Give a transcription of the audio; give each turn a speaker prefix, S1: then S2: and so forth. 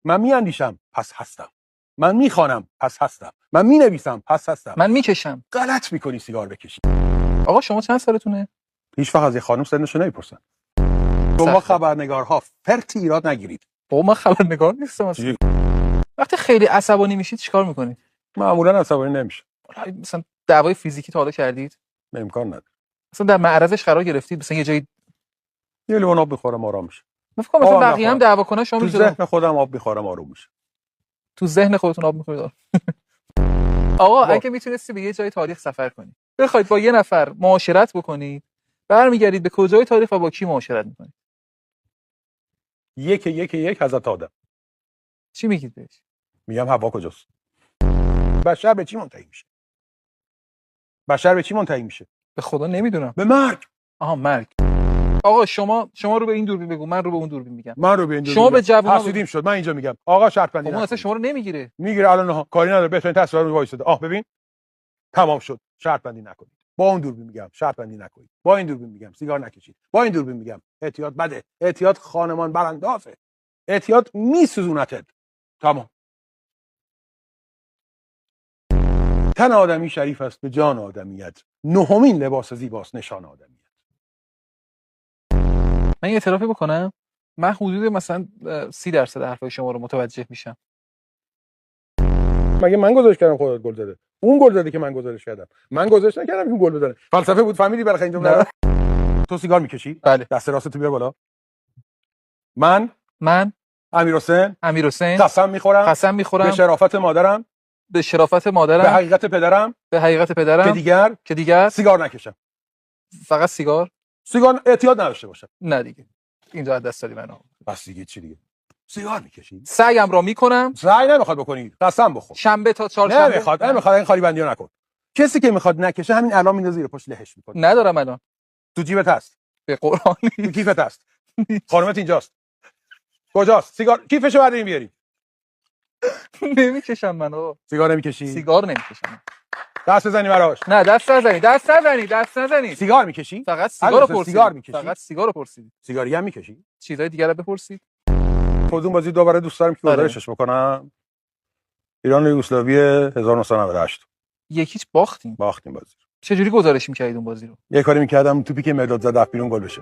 S1: من میاندیشم پس هستم، من میخوانم پس هستم، من مینویسم پس هستم.
S2: من میکشم.
S1: غلط میکنی سیگار بکشی.
S2: آقا شما چند سالتونه؟
S1: هیچ وقت از یه خانم سنشو نمیپرسن. شما خبرنگارها فرتی ایراد نگیرید.
S2: بابا من خبرنگار نیستم اصلا. وقتی خیلی عصبانی میشید چیکار میکنید؟
S1: معمولا عصبانی نمیشه.
S2: مثلا دعوای فیزیکی تا حالا کردید؟
S1: امکان نداره.
S2: مثلا در معرضش قرار گرفتید، مثلا یه جایی
S1: یه لیوان آب بخورم آرام میشه.
S2: من فکر کنم مثلا بقیه هم دعوا کنن شما
S1: تو ذهن خودم آب میخورم آروم میشه.
S2: تو ذهن خودتون آب میخورید. آقا اگه میتونستی به یه جای تاریخ سفر کنی، بخواید با یه نفر معاشرت بکنی، برمیگردید به کجای تاریخ و با کی معاشرت میکنید؟
S1: یک حضرت آدم.
S2: چی میگید بهش؟
S1: میگم هوا کجاست؟ بشر به چی منتهی میشه؟ بشر به چی منتهی میشه؟
S2: به خدا نمیدونم.
S1: به مرگ.
S2: آها مرگ. آقا شما رو به این دوربین بگو، من رو به اون دوربین میگم.
S1: من رو به این دوربین.
S2: شما به جوونا
S1: حسودیم شد. من اینجا میگم آقا شرط بندی.
S2: اون اصلا شما رو نمیگیره.
S1: میگیره الان کاری نداره. بهترین تصویر رو وایساده. ببین تمام شد. شرط بندی نکنید. با اون دوربین میگم شرط بندی نکنید. با این دوربین میگم سیگار نکشید. با این دوربین میگم احتیاط بده. احتیاط خانمان براندازه. احتیاط میسوزونتت. تمام. تن آدمی شریف است به جان آدمیت. نهمین لباس زیباست نشان آدمیت.
S2: من یه اعترافی بکنم. من حدود مثلا 30% حرفای شما رو متوجه میشم.
S1: مگه من گزارش کردم خودت گل زده؟ اون گل زده که من گزارش کردم. من گزارش نکردم اون گل بزنه. فلسفه بود فهمیدی برای این جمله رو؟ تو سیگار میکشی؟
S2: بله.
S1: دست راست تو بیار بالا. من امیرحسین قسم میخورم به شرافت مادرم،
S2: به
S1: حقیقت پدرم که دیگر سیگار نکشم.
S2: فقط سیگار
S1: اعتیاد نداشته باشم.
S2: نه دیگه اینجا از دست دادی منو.
S1: بس دیگه چی دیگه؟ سیگار میکشی؟
S2: سعیم را میکنم.
S1: سعی نمیخواد بکنی. قسم بخور.
S2: شنبه تا چهارشنبه
S1: نمیخواد این خالی بندیو نکن. کسی که میخواد نکشه همین الان میندازه زیر پاش لهش میکنه.
S2: ندارم الان.
S1: تو جیبت هست.
S2: به قرآن
S1: تو کیفت هست. خانمت اینجاست. کجاست؟ سیگار کیفشو بردارین بیارید.
S2: نمیکشم من آقا.
S1: سیگار نمیکشی؟
S2: سیگار نمیکشم.
S1: دست بزنی براش.
S2: نه دست نزنی.
S1: سیگار میکشی؟
S2: فقط سیگار رو پرسید.
S1: فقط سیگار رو
S2: پرسید.
S1: سیگاری هم میکشی؟
S2: چیزای دیگه رو بپرسید.
S1: خودمون بازی دوباره دوست دارم که گزارشش بکنم. ایران و یوگسلاوی 1998.
S2: یکیچ باختیم
S1: بازی.
S2: چه جوری گزارش می‌کردید اون بازی رو؟
S1: یه کاری می‌کردم توپی که مداد زد رفت بیرون گل بشه.